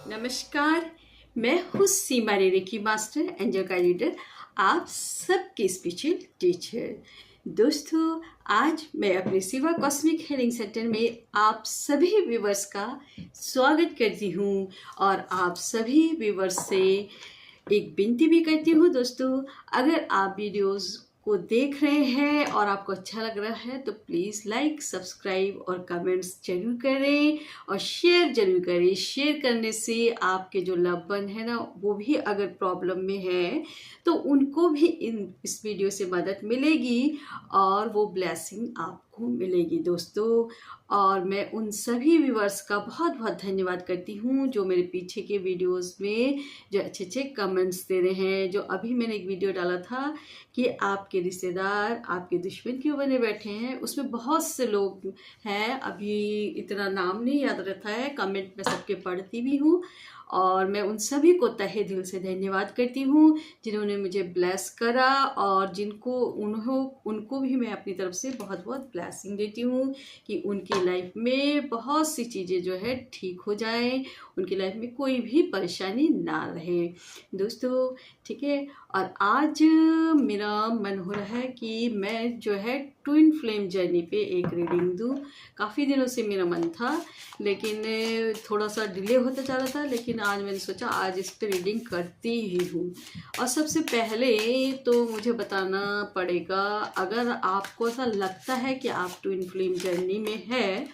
नमस्कार, मैं हूँ सीमा रेरेकी मास्टर एंजल का लीडर, आप सबके स्पिरिचुअल टीचर। दोस्तों, आज मैं अपने सिवा कॉस्मिक हीलिंग सेंटर में आप सभी व्यूवर्स का स्वागत करती हूँ और आप सभी व्यूवर्स से एक विनती भी करती हूँ। दोस्तों, अगर आप वीडियोस को देख रहे हैं और आपको अच्छा लग रहा है तो प्लीज़ लाइक, सब्सक्राइब और कमेंट्स जरूर करें और शेयर जरूर करें। शेयर करने से आपके जो लव वन है ना, वो भी अगर प्रॉब्लम में है तो उनको भी इस वीडियो से मदद मिलेगी और वो ब्लेसिंग आपको मिलेगी दोस्तों। और मैं उन सभी व्यूवर्स का बहुत बहुत धन्यवाद करती हूँ जो मेरे पीछे के वीडियोस में जो अच्छे अच्छे कमेंट्स दे रहे हैं। जो अभी मैंने एक वीडियो डाला था कि आपके रिश्तेदार आपके दुश्मन क्यों बने बैठे हैं, उसमें बहुत से लोग हैं, अभी इतना नाम नहीं याद रहता है, कमेंट में सबके पढ़ती भी हूँ और मैं उन सभी को तहे दिल से धन्यवाद करती हूँ जिन्होंने मुझे ब्लेस करा और उनको भी मैं अपनी तरफ से बहुत बहुत ब्लेसिंग देती हूँ कि उनकी लाइफ में बहुत सी चीज़ें जो है ठीक हो जाएं, उनकी लाइफ में कोई भी परेशानी ना रहे दोस्तों। ठीक है, और आज मेरा मन हो रहा है कि मैं जो है ट्विन फ्लेम जर्नी पे एक रीडिंग दूँ। काफ़ी दिनों से मेरा मन था लेकिन थोड़ा सा डिले होता जा रहा था, लेकिन आज मैंने सोचा आज इस पर रीडिंग करती ही हूँ। और सबसे पहले तो मुझे बताना पड़ेगा, अगर आपको ऐसा लगता है कि आप ट्विन फ्लेम जर्नी में है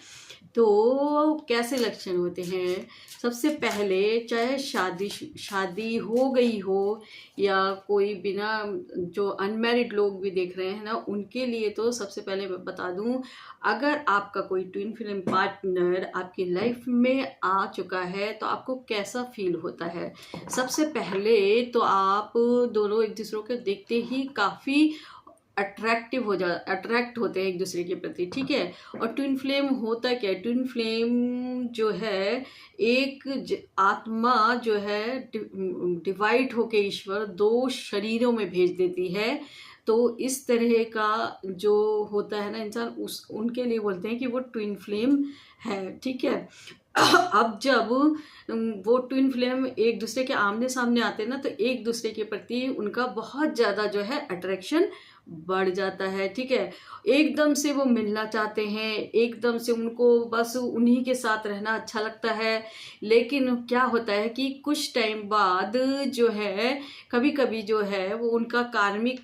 तो कैसे लक्षण होते हैं। सबसे पहले चाहे शादी हो गई हो या कोई बिना, जो अनमैरिड लोग भी देख रहे हैं ना, उनके लिए तो सबसे पहले मैं बता दूं, अगर आपका कोई ट्विन फ्लेम पार्टनर आपकी लाइफ में आ चुका है तो आपको कैसा फील होता है। सबसे पहले तो आप दोनों एक दूसरे को देखते ही काफ़ी अट्रैक्ट होते हैं एक दूसरे के प्रति। ठीक है, और ट्विन फ्लेम होता क्या है, ट्विन फ्लेम जो है एक आत्मा जो है डिवाइड होके ईश्वर दो शरीरों में भेज देती है। तो इस तरह का जो होता है ना इंसान, उनके लिए बोलते हैं कि वो ट्विन फ्लेम है। ठीक है, अब जब वो ट्विन फ्लेम एक दूसरे के आमने सामने आते हैं ना, तो एक दूसरे के प्रति उनका बहुत ज़्यादा जो है अट्रैक्शन बढ़ जाता है। ठीक है, एकदम से वो मिलना चाहते हैं, एकदम से उनको बस उन्हीं के साथ रहना अच्छा लगता है। लेकिन क्या होता है कि कुछ टाइम बाद जो है, कभी कभी जो है वो उनका कार्मिक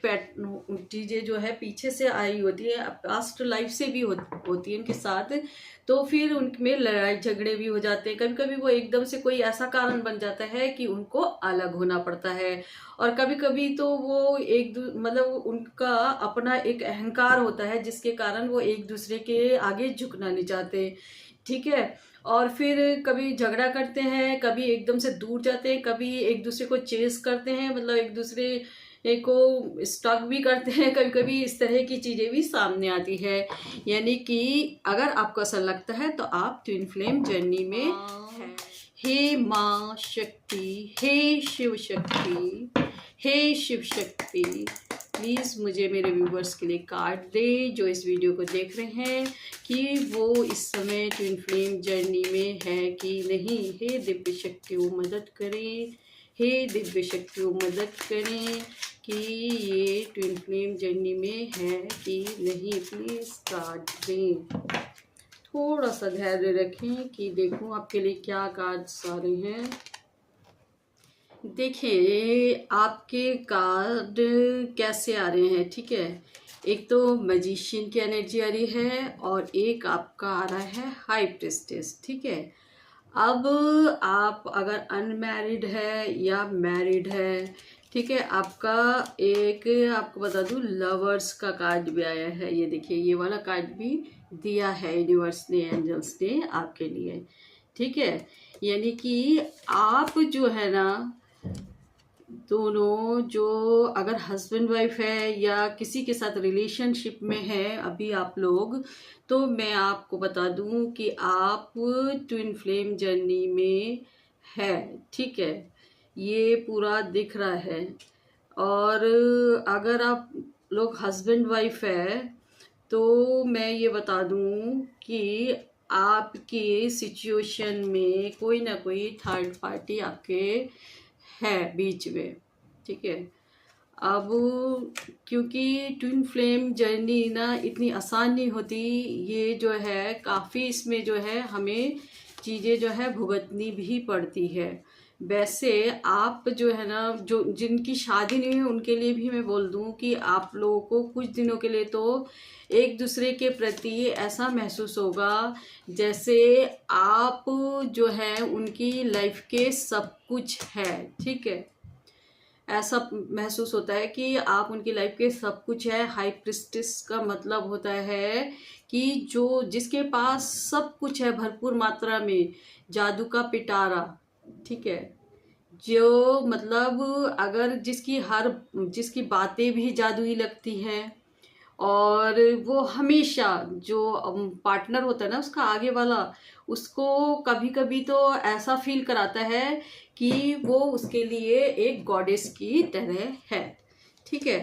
चीज़ें जो है पीछे से आई होती है, पास्ट लाइफ से भी होती है उनके साथ, तो फिर उनमें लड़ाई झगड़े भी हो जाते हैं। कभी कभी वो एकदम से कोई ऐसा कारण बन जाता है कि उनको अलग होना पड़ता है। और कभी कभी तो वो मतलब उनका अपना एक अहंकार होता है जिसके कारण वो एक दूसरे के आगे झुकना नहीं चाहते। ठीक है, और फिर कभी झगड़ा करते हैं, कभी एकदम से दूर जाते हैं, कभी एक दूसरे को चेस करते हैं, मतलब एक दूसरे को स्टॉक भी करते हैं। कभी कभी इस तरह की चीज़ें भी सामने आती है। यानी कि अगर आपको ऐसा लगता है तो आप ट्विन फ्लेम जर्नी में हैं। हे माँ शक्ति, हे शिव शक्ति, हे शिव शक्ति, प्लीज़ मुझे मेरे व्यूवर्स के लिए कार्ड दे जो इस वीडियो को देख रहे हैं कि वो इस समय ट्विन फ्लेम जर्नी में है कि नहीं। हे दिव्य शक्तियों मदद करें, हे दिव्य शक्तियों मदद करें कि ये ट्विन फ्लेम जर्नी में है कि नहीं। प्लीज़ कार्ड दें, थोड़ा सा धैर्य रखें कि देखूं आपके लिए क्या कार्ड्स आ रहे हैं। देखिए आपके कार्ड कैसे आ रहे हैं। ठीक है, एक तो मैजिशियन की एनर्जी आ रही है और एक आपका आ रहा है हाई प्रिस्टेस। ठीक है, अब आप अगर अनमैरिड है या मैरिड है, ठीक है, आपका एक, आपको बता दूं, लवर्स का कार्ड भी आया है। ये देखिए, ये वाला कार्ड भी दिया है यूनिवर्स ने, एंजल्स ने आपके लिए। ठीक है, यानी कि आप जो है ना, दोनों जो अगर हस्बैंड वाइफ है या किसी के साथ रिलेशनशिप में है अभी आप लोग, तो मैं आपको बता दूं कि आप ट्विन फ्लेम जर्नी में है। ठीक है, ये पूरा दिख रहा है। और अगर आप लोग हस्बैंड वाइफ है तो मैं ये बता दूं कि आपकी सिचुएशन में कोई ना कोई थर्ड पार्टी आपके है बीच में, ठीक है। अब क्योंकि ट्विन फ्लेम जर्नी ना इतनी आसान नहीं होती, ये जो है काफ़ी इसमें जो है हमें चीज़ें जो है भुगतनी भी पड़ती है। वैसे आप जो है ना, जो जिनकी शादी नहीं हुई उनके लिए भी मैं बोल दूं कि आप लोगों को कुछ दिनों के लिए तो एक दूसरे के प्रति ऐसा महसूस होगा जैसे आप जो है उनकी लाइफ के सब कुछ है, ठीक है। ऐसा महसूस होता है कि आप उनकी लाइफ के सब कुछ है। हाई प्रिस्टिस का मतलब होता है कि जो जिसके पास सब कुछ है भरपूर मात्रा में, जादू का पिटारा, ठीक है। जो मतलब अगर जिसकी बातें भी जादुई लगती हैं, और वो हमेशा जो पार्टनर होता है ना उसका आगे वाला, उसको कभी कभी तो ऐसा फील कराता है कि वो उसके लिए एक गॉडेस की तरह है, ठीक है।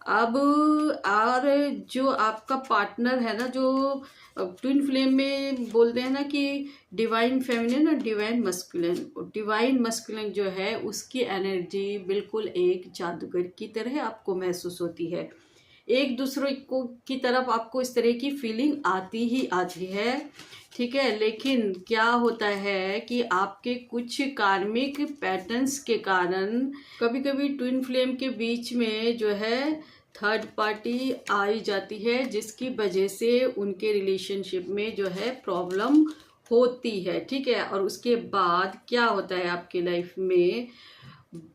अब और जो आपका पार्टनर है ना, जो ट्विन फ्लेम में बोलते हैं ना कि डिवाइन फेमिनिन और डिवाइन मस्कुलिन, डिवाइन मस्कुलिन जो है उसकी एनर्जी बिल्कुल एक जादूगर की तरह आपको महसूस होती है। एक दूसरे को की तरफ आपको इस तरह की फीलिंग आती ही आती है, ठीक है। लेकिन क्या होता है कि आपके कुछ कार्मिक पैटर्न्स के कारण कभी कभी ट्विन फ्लेम के बीच में जो है थर्ड पार्टी आई जाती है, जिसकी वजह से उनके रिलेशनशिप में जो है प्रॉब्लम होती है, ठीक है। और उसके बाद क्या होता है आपकी लाइफ में,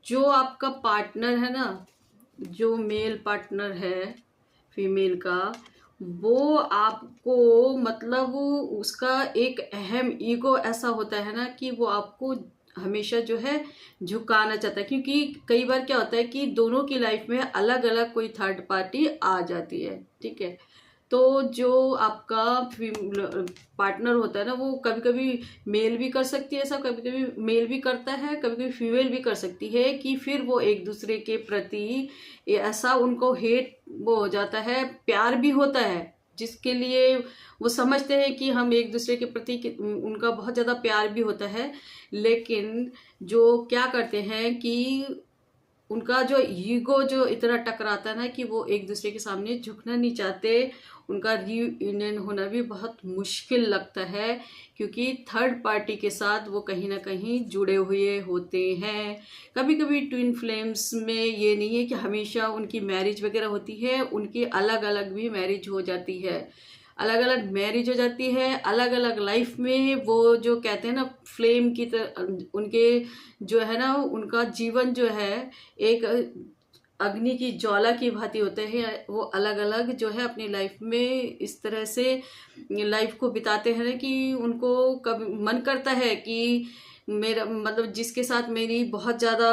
जो आपका पार्टनर है ना, जो मेल पार्टनर है फीमेल का, वो आपको मतलब उसका एक अहम ईगो ऐसा होता है ना कि वो आपको हमेशा जो है झुकाना चाहता है। क्योंकि कई बार क्या होता है कि दोनों की लाइफ में अलग अलग कोई थर्ड पार्टी आ जाती है, ठीक है। तो जो आपका पार्टनर होता है ना, वो कभी कभी मेल भी कर सकती है ऐसा, कभी कभी मेल भी करता है, कभी कभी फीमेल भी कर सकती है कि फिर वो एक दूसरे के प्रति ऐसा उनको हेट वो हो जाता है, प्यार भी होता है जिसके लिए वो समझते हैं कि हम एक दूसरे के प्रति उनका बहुत ज़्यादा प्यार भी होता है। लेकिन जो क्या करते हैं कि उनका जो ईगो जो इतना टकराता है ना कि वो एक दूसरे के सामने झुकना नहीं चाहते, उनका रीयूनियन होना भी बहुत मुश्किल लगता है, क्योंकि थर्ड पार्टी के साथ वो कहीं ना कहीं जुड़े हुए होते हैं। कभी कभी ट्विन फ्लेम्स में ये नहीं है कि हमेशा उनकी मैरिज वगैरह होती है, उनकी अलग अलग भी मैरिज हो जाती है, अलग अलग मैरिज हो जाती है, अलग अलग लाइफ में वो जो कहते हैं ना फ्लेम की तरह उनके जो है ना उनका जीवन जो है एक अग्नि की ज्वाला की भांति होते हैं। वो अलग अलग जो है अपनी लाइफ में इस तरह से लाइफ को बिताते हैं कि उनको कभी मन करता है कि मेरा मतलब जिसके साथ मेरी बहुत ज़्यादा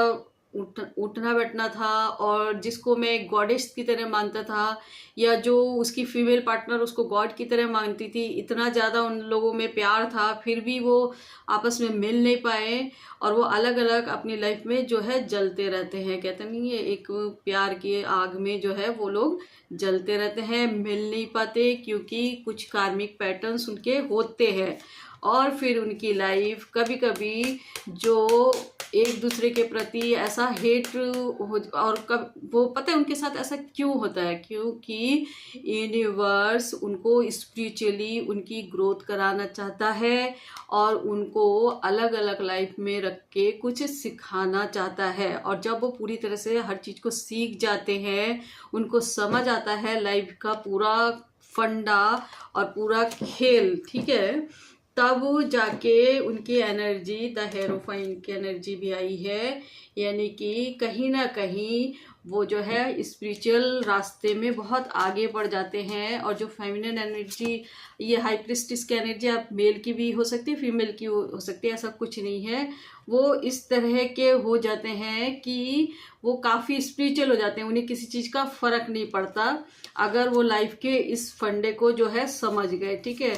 उठना बैठना था और जिसको मैं गॉडेस की तरह मानता था, या जो उसकी फीमेल पार्टनर उसको गॉड की तरह मानती थी, इतना ज़्यादा उन लोगों में प्यार था, फिर भी वो आपस में मिल नहीं पाए और वो अलग अलग अपनी लाइफ में जो है जलते रहते हैं। कहते नहीं है एक प्यार की आग में जो है वो लोग जलते रहते हैं, मिल नहीं पाते क्योंकि कुछ कार्मिक पैटर्न्स उनके होते हैं। और फिर उनकी लाइफ कभी कभी जो एक दूसरे के प्रति ऐसा हेट हो, और कब वो पता है उनके साथ ऐसा क्यों होता है, क्योंकि यूनिवर्स उनको स्पिरिचुअली उनकी ग्रोथ कराना चाहता है और उनको अलग अलग लाइफ में रख के कुछ सिखाना चाहता है। और जब वो पूरी तरह से हर चीज़ को सीख जाते हैं, उनको समझ आता है लाइफ का पूरा फंडा और पूरा खेल, ठीक है, तब जाके उनकी एनर्जी द हेरोफाइन की एनर्जी भी आई है। यानी कि कहीं ना कहीं वो जो है स्पिरिचुअल रास्ते में बहुत आगे बढ़ जाते हैं। और जो फेमिनिन एनर्जी, ये हाई प्रिस्टिस की एनर्जी आप मेल की भी हो सकती है, फीमेल की हो सकती है, ऐसा कुछ नहीं है। वो इस तरह के हो जाते हैं कि वो काफ़ी स्पिरिचुअल हो जाते हैं, उन्हें किसी चीज़ का फर्क नहीं पड़ता अगर वो लाइफ के इस फंडे को जो है समझ गए, ठीक है।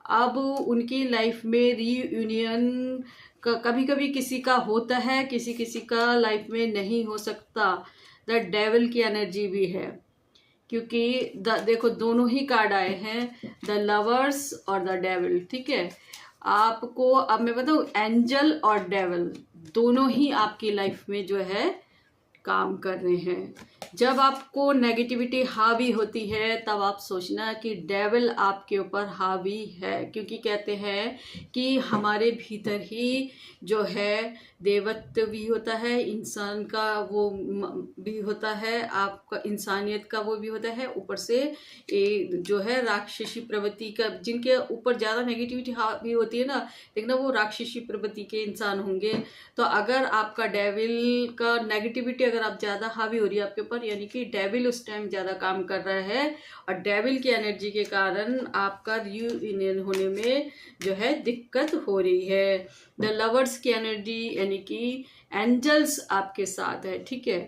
अब उनकी लाइफ में रीयूनियन कभी कभी किसी का होता है, किसी का लाइफ में नहीं हो सकता। द डेविल की एनर्जी भी है क्योंकि देखो दोनों ही कार्ड आए हैं, द लवर्स और द डेविल। ठीक है, आपको अब मैं बताऊं, एंजल और डेविल दोनों ही आपकी लाइफ में जो है काम कर रहे हैं। जब आपको नेगेटिविटी हावी होती है तब आप सोचना कि डेविल आपके ऊपर हावी है, क्योंकि कहते हैं कि हमारे भीतर ही जो है देवत्व भी होता है, इंसान का वो भी होता है, आपका इंसानियत का वो भी होता है, ऊपर से ये जो है राक्षसी प्रवृत्ति का, जिनके ऊपर ज़्यादा नेगेटिविटी हावी होती है ना, देखना वो राक्षसी प्रवृत्ति के इंसान होंगे। तो अगर आपका डेविल का नेगेटिविटी अगर आप ज़्यादा हावी हो रही है आपके ऊपर, यानी कि डेविल उस टाइम ज़्यादा काम कर रहा है, और डेविल की एनर्जी के कारण आपका रियूनियन होने में जो है दिक्कत हो रही है। द लवर्स की एनर्जी यानी कि एंजल्स आपके साथ है। ठीक है,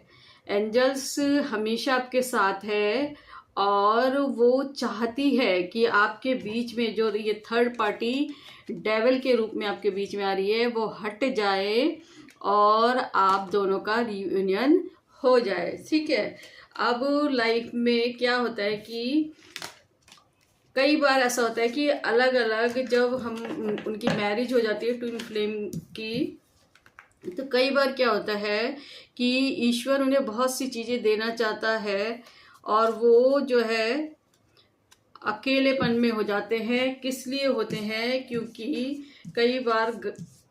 एंजल्स हमेशा आपके साथ है, और वो चाहती है कि आपके बीच में जो ये थर्ड पार्टी डेविल के रूप में आपके बीच में आ रही है वो हट जाए और आप दोनों का रियूनियन हो जाए। ठीक है, अब लाइफ में क्या होता है कि कई बार ऐसा होता है कि अलग अलग जब हम उनकी मैरिज हो जाती है ट्विन फ्लेम की, तो कई बार क्या होता है कि ईश्वर उन्हें बहुत सी चीज़ें देना चाहता है और वो जो है अकेलेपन में हो जाते हैं। किस लिए होते हैं? क्योंकि कई बार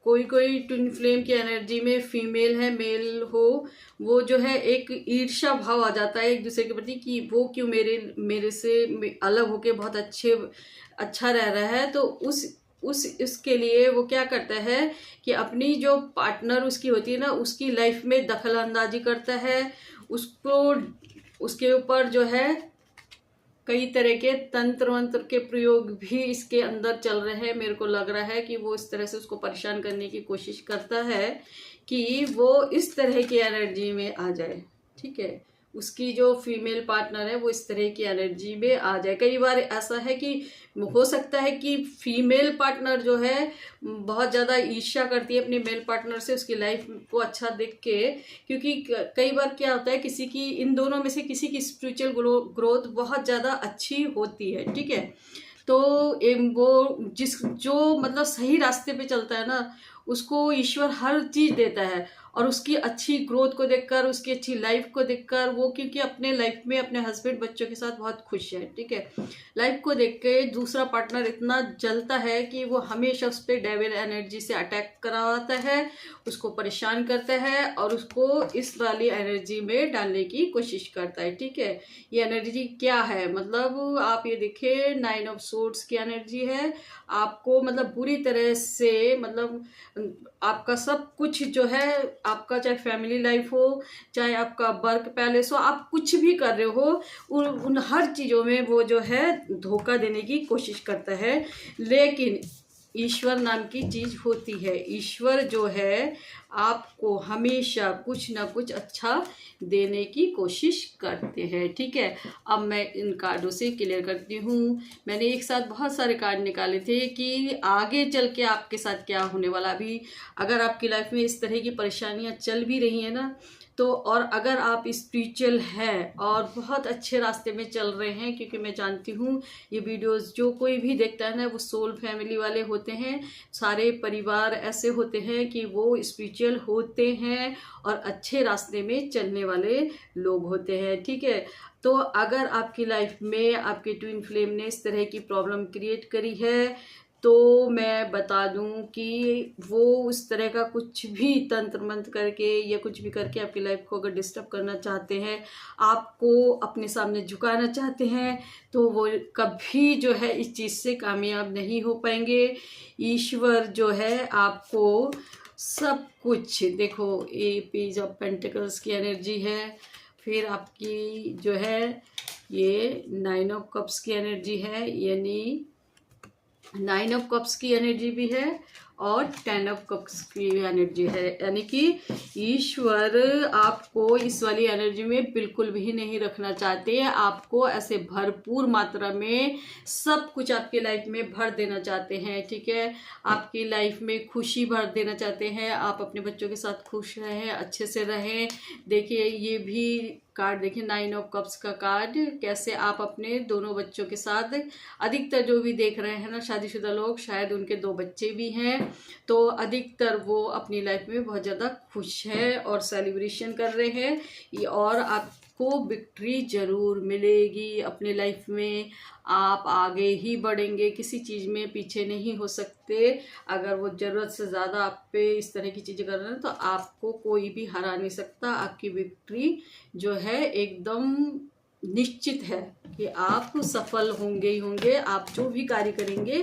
कोई कोई ट्विन फ्लेम की एनर्जी में फीमेल है मेल हो, वो जो है एक ईर्ष्या भाव आ जाता है एक दूसरे के प्रति कि वो क्यों मेरे से अलग होके बहुत अच्छा रह रहा है। तो उसके लिए वो क्या करता है कि अपनी जो पार्टनर उसकी होती है ना, उसकी लाइफ में दखल अंदाजी करता है, उसको उसके ऊपर जो है कई तरह के तंत्र मंत्र के प्रयोग भी इसके अंदर चल रहे हैं। मेरे को लग रहा है कि वो इस तरह से उसको परेशान करने की कोशिश करता है कि वो इस तरह की एनर्जी में आ जाए। ठीक है, उसकी जो फीमेल पार्टनर है वो इस तरह की एनर्जी में आ जाए। कई बार ऐसा है कि हो सकता है कि फीमेल पार्टनर जो है बहुत ज़्यादा ईर्ष्या करती है अपने मेल पार्टनर से उसकी लाइफ को अच्छा देख के, क्योंकि कई बार क्या होता है किसी की, इन दोनों में से किसी की स्पिरिचुअल ग्रोथ बहुत ज़्यादा अच्छी होती है। ठीक है, तो वो जो मतलब सही रास्ते पे चलता है ना, उसको ईश्वर हर चीज़ देता है, और उसकी अच्छी ग्रोथ को देखकर, उसकी अच्छी लाइफ को देखकर वो, क्योंकि अपने लाइफ में अपने हस्बैंड बच्चों के साथ बहुत खुश है। ठीक है, लाइफ को देख के दूसरा पार्टनर इतना जलता है कि वो हमेशा उस पर डेविल एनर्जी से अटैक कराता है, उसको परेशान करता है और उसको इस वाली एनर्जी में डालने की कोशिश करता है। ठीक है, ये एनर्जी क्या है? मतलब आप ये देखिए, 9 ऑफ सोर्ड्स की एनर्जी है। आपको मतलब बुरी तरह से, मतलब आपका सब कुछ जो है, आपका चाहे फैमिली लाइफ हो, चाहे आपका वर्क पैलेस हो, आप कुछ भी कर रहे हो, उन हर चीज़ों में वो जो है धोखा देने की कोशिश करता है। लेकिन ईश्वर नाम की चीज़ होती है। ईश्वर जो है आपको हमेशा कुछ ना कुछ अच्छा देने की कोशिश करते हैं। ठीक है, अब मैं इन कार्डों से क्लियर करती हूँ। मैंने एक साथ बहुत सारे कार्ड निकाले थे कि आगे चल के आपके साथ क्या होने वाला। अभी अगर आपकी लाइफ में इस तरह की परेशानियाँ चल भी रही हैं ना, तो और अगर आप स्पिरिचुअल हैं और बहुत अच्छे रास्ते में चल रहे हैं, क्योंकि मैं जानती हूँ ये वीडियोस जो कोई भी देखता है ना, वो सोल फैमिली वाले होते हैं, सारे परिवार ऐसे होते हैं कि वो स्पिरिचुअल होते हैं और अच्छे रास्ते में चलने वाले लोग होते हैं। ठीक है, तो अगर आपकी लाइफ में आपके ट्विन फ्लेम ने इस तरह की प्रॉब्लम क्रिएट करी है, तो मैं बता दूं कि वो उस तरह का कुछ भी तंत्र मंत्र करके या कुछ भी करके आपकी लाइफ को अगर डिस्टर्ब करना चाहते हैं, आपको अपने सामने झुकाना चाहते हैं, तो वो कभी जो है इस चीज़ से कामयाब नहीं हो पाएंगे। ईश्वर जो है आपको सब कुछ, देखो ये पेज ऑफ पेंटिकल्स की एनर्जी है, फिर आपकी जो है ये 9 ऑफ कप्स की एनर्जी है, यानी 9 ऑफ कप्स की एनर्जी भी है और 10 ऑफ कप्स की एनर्जी है। यानी कि ईश्वर आपको इस वाली एनर्जी में बिल्कुल भी नहीं रखना चाहते हैं। आपको ऐसे भरपूर मात्रा में सब कुछ आपकी लाइफ में भर देना चाहते हैं। ठीक है, आपकी लाइफ में खुशी भर देना चाहते हैं। आप अपने बच्चों के साथ खुश रहें, अच्छे से रहें। देखिए, ये भी कार्ड देखिए, 9 ऑफ कप्स का कार्ड। कैसे आप अपने दोनों बच्चों के साथ, अधिकतर जो भी देख रहे हैं ना शादीशुदा लोग, शायद उनके 2 बच्चे भी हैं, तो अधिकतर वो अपनी लाइफ में बहुत ज़्यादा खुश है और सेलिब्रेशन कर रहे हैं। और आपको विक्ट्री ज़रूर मिलेगी अपने लाइफ में। आप आगे ही बढ़ेंगे, किसी चीज़ में पीछे नहीं हो सकते। अगर वो ज़रूरत से ज़्यादा आप पे इस तरह की चीज़ें कर रहे हैं तो आपको कोई भी हरा नहीं सकता। आपकी विक्ट्री जो है एकदम निश्चित है कि आप सफल होंगे ही होंगे। आप जो भी कार्य करेंगे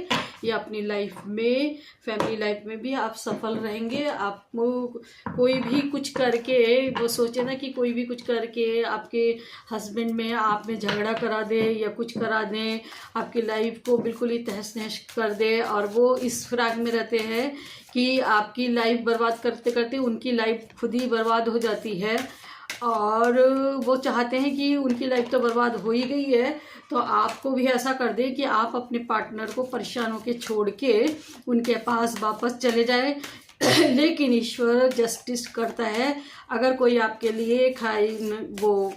ये अपनी लाइफ में, फैमिली लाइफ में भी आप सफल रहेंगे। आप कोई भी कुछ करके, वो सोचे ना कि कोई भी कुछ करके आपके हस्बैंड में आप में झगड़ा करा दे या कुछ करा दें, आपकी लाइफ को बिल्कुल ही तहस नहस कर दे, और वो इस फिराक में रहते हैं कि आपकी लाइफ बर्बाद करते करते उनकी लाइफ खुद ही बर्बाद हो जाती है। और वो चाहते हैं कि उनकी लाइफ तो बर्बाद हो ही गई है, तो आपको भी ऐसा कर दे कि आप अपने पार्टनर को परेशान होकर छोड़ के उनके पास वापस चले जाए। लेकिन ईश्वर जस्टिस करता है। अगर कोई आपके लिए वो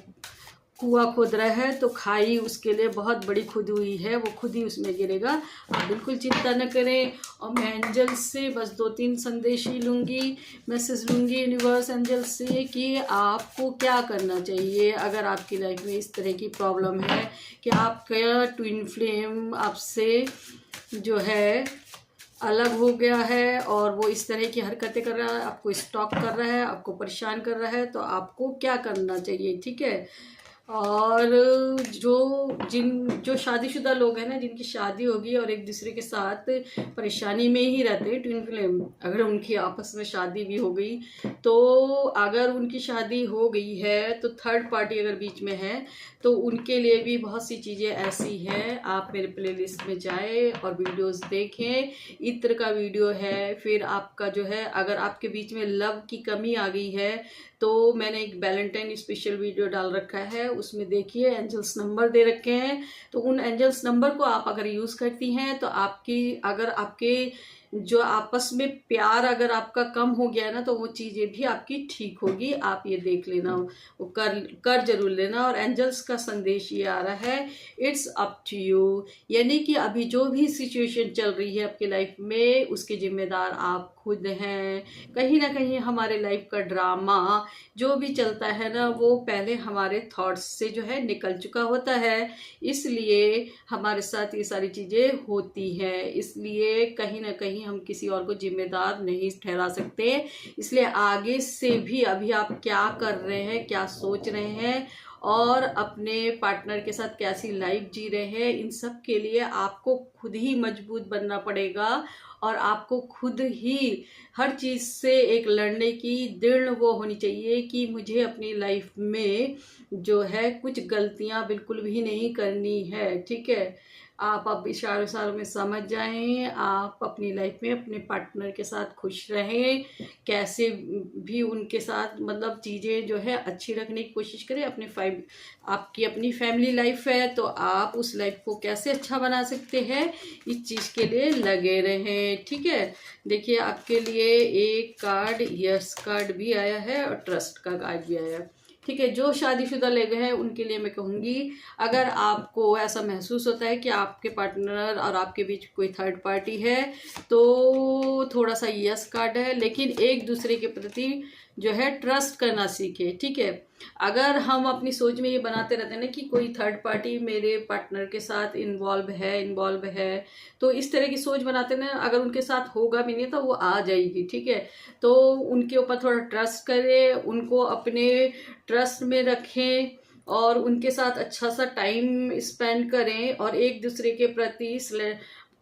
कुआं खोद रहा है तो खाई उसके लिए बहुत बड़ी खुद हुई है, वो खुद ही उसमें गिरेगा। आप बिल्कुल चिंता न करें। और मैं एंजल से बस 2-3 संदेश ही लूँगी, मैसेज लूँगी यूनिवर्स एंजल से कि आपको क्या करना चाहिए अगर आपकी लाइफ में इस तरह की प्रॉब्लम है कि आपका ट्विन फ्लेम आपसे जो है अलग हो गया है और वो इस तरह की हरकतें कर रहा है, आपको स्टॉक कर रहा है, आपको परेशान कर रहा है। तो आपको क्या करना चाहिए, ठीक है। और जो शादीशुदा लोग हैं ना, जिनकी शादी होगी और एक दूसरे के साथ परेशानी में ही रहते हैं, ट्विन फ्लेम, अगर उनकी आपस में शादी भी हो गई, तो अगर उनकी शादी हो गई है तो थर्ड पार्टी अगर बीच में है तो उनके लिए भी बहुत सी चीज़ें ऐसी हैं। आप मेरे प्लेलिस्ट में जाएं और वीडियोस देखें। इत्र का वीडियो है, फिर आपका जो है अगर आपके बीच में लव की कमी आ गई है तो मैंने एक वैलेंटाइन स्पेशल वीडियो डाल रखा है, उसमें देखिए एंजल्स नंबर दे रखे हैं। तो उन एंजल्स नंबर को आप अगर यूज़ करती हैं तो आपके जो आपस में प्यार अगर आपका कम हो गया ना तो वो चीज़ें भी आपकी ठीक होगी। आप ये देख लेना, वो कर जरूर लेना। और एंजल्स का संदेश ये आ रहा है, इट्स अप टू यू, यानी कि अभी जो भी सिचुएशन चल रही है आपकी लाइफ में उसके जिम्मेदार आप खुद हैं। कहीं ना कहीं हमारे लाइफ का ड्रामा जो भी चलता है ना वो पहले हमारे थॉट्स से जो है निकल चुका होता है, इसलिए हमारे साथ ये सारी चीज़ें होती हैं। इसलिए कहीं ना कहीं हम किसी और को जिम्मेदार नहीं ठहरा सकते। इसलिए आगे से भी अभी आप क्या कर रहे हैं, क्या सोच रहे हैं और अपने पार्टनर के साथ कैसी लाइफ जी रहे हैं, इन सब के लिए आपको खुद ही मजबूत बनना पड़ेगा। और आपको खुद ही हर चीज़ से एक लड़ने की दृढ़ वो होनी चाहिए कि मुझे अपनी लाइफ में जो है कुछ गलतियां बिल्कुल भी नहीं करनी है, ठीक है। आप अब इशारों में समझ जाएं। आप अपनी लाइफ में अपने पार्टनर के साथ खुश रहें, कैसे भी उनके साथ मतलब चीज़ें जो है अच्छी रखने की कोशिश करें। आपकी अपनी फैमिली लाइफ है तो आप उस लाइफ को कैसे अच्छा बना सकते हैं इस चीज़ के लिए लगे रहें, ठीक है। देखिए आपके लिए एक कार्ड यस कार्ड भी आया है और ट्रस्ट का कार्ड भी आया है, ठीक है। जो शादीशुदा लोग हैं उनके लिए मैं कहूँगी, अगर आपको ऐसा महसूस होता है कि आपके पार्टनर और आपके बीच कोई थर्ड पार्टी है तो थोड़ा सा यस कार्ड है, लेकिन एक दूसरे के प्रति जो है ट्रस्ट करना सीखे, ठीक है। अगर हम अपनी सोच में ये बनाते रहते हैं ना कि कोई थर्ड पार्टी मेरे पार्टनर के साथ इन्वॉल्व है, तो इस तरह की सोच बनाते हैं ना, अगर उनके साथ होगा भी नहीं तो वो आ जाएगी, ठीक है। तो उनके ऊपर थोड़ा ट्रस्ट करें, उनको अपने ट्रस्ट में रखें और उनके साथ अच्छा सा टाइम स्पेंड करें और एक दूसरे के प्रति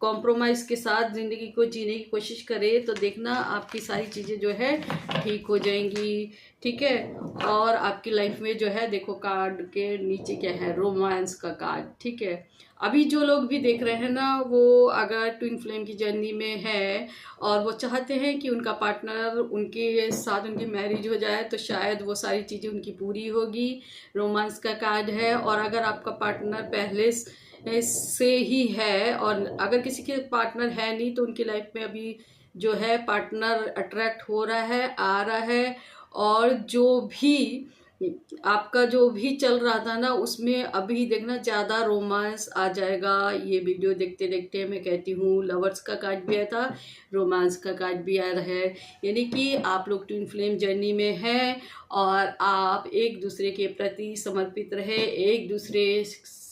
कॉम्प्रोमाइज के साथ ज़िंदगी को जीने की कोशिश करें, तो देखना आपकी सारी चीज़ें जो है ठीक हो जाएंगी, ठीक है। और आपकी लाइफ में जो है देखो कार्ड के नीचे क्या है, रोमांस का कार्ड, ठीक है। अभी जो लोग भी देख रहे हैं ना वो अगर ट्विन फ्लेम की जर्नी में है और वो चाहते हैं कि उनका पार्टनर उनके साथ उनकी मैरिज हो जाए तो शायद वो सारी चीज़ें उनकी पूरी होगी। रोमांस का कार्ड है। और अगर आपका पार्टनर पहले से ही है और अगर किसी के पार्टनर है नहीं तो उनकी लाइफ में अभी जो है पार्टनर अट्रैक्ट हो रहा है, आ रहा है। और जो भी आपका जो भी चल रहा था ना उसमें अभी देखना ज़्यादा रोमांस आ जाएगा। ये वीडियो देखते देखते मैं कहती हूँ लवर्स का कार्ड भी आया था, रोमांस का कार्ड भी आ रहा है, यानी कि आप लोग ट्विन फ्लेम जर्नी में हैं और आप एक दूसरे के प्रति समर्पित रहे, एक दूसरे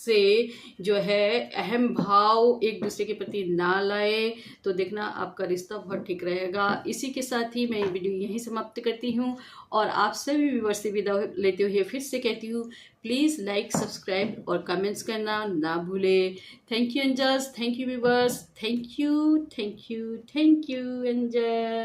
से जो है अहम भाव एक दूसरे के प्रति ना लाए, तो देखना आपका रिश्ता बहुत ठीक रहेगा। इसी के साथ ही मैं ये वीडियो यहीं समाप्त करती हूँ और आप सभी व्यूअर्स से विदा लेते हुए फिर से कहती हूँ प्लीज़ लाइक, सब्सक्राइब और कमेंट्स करना ना भूलें। Thank you angels, thank you viewers, thank you, thank you, thank you angel.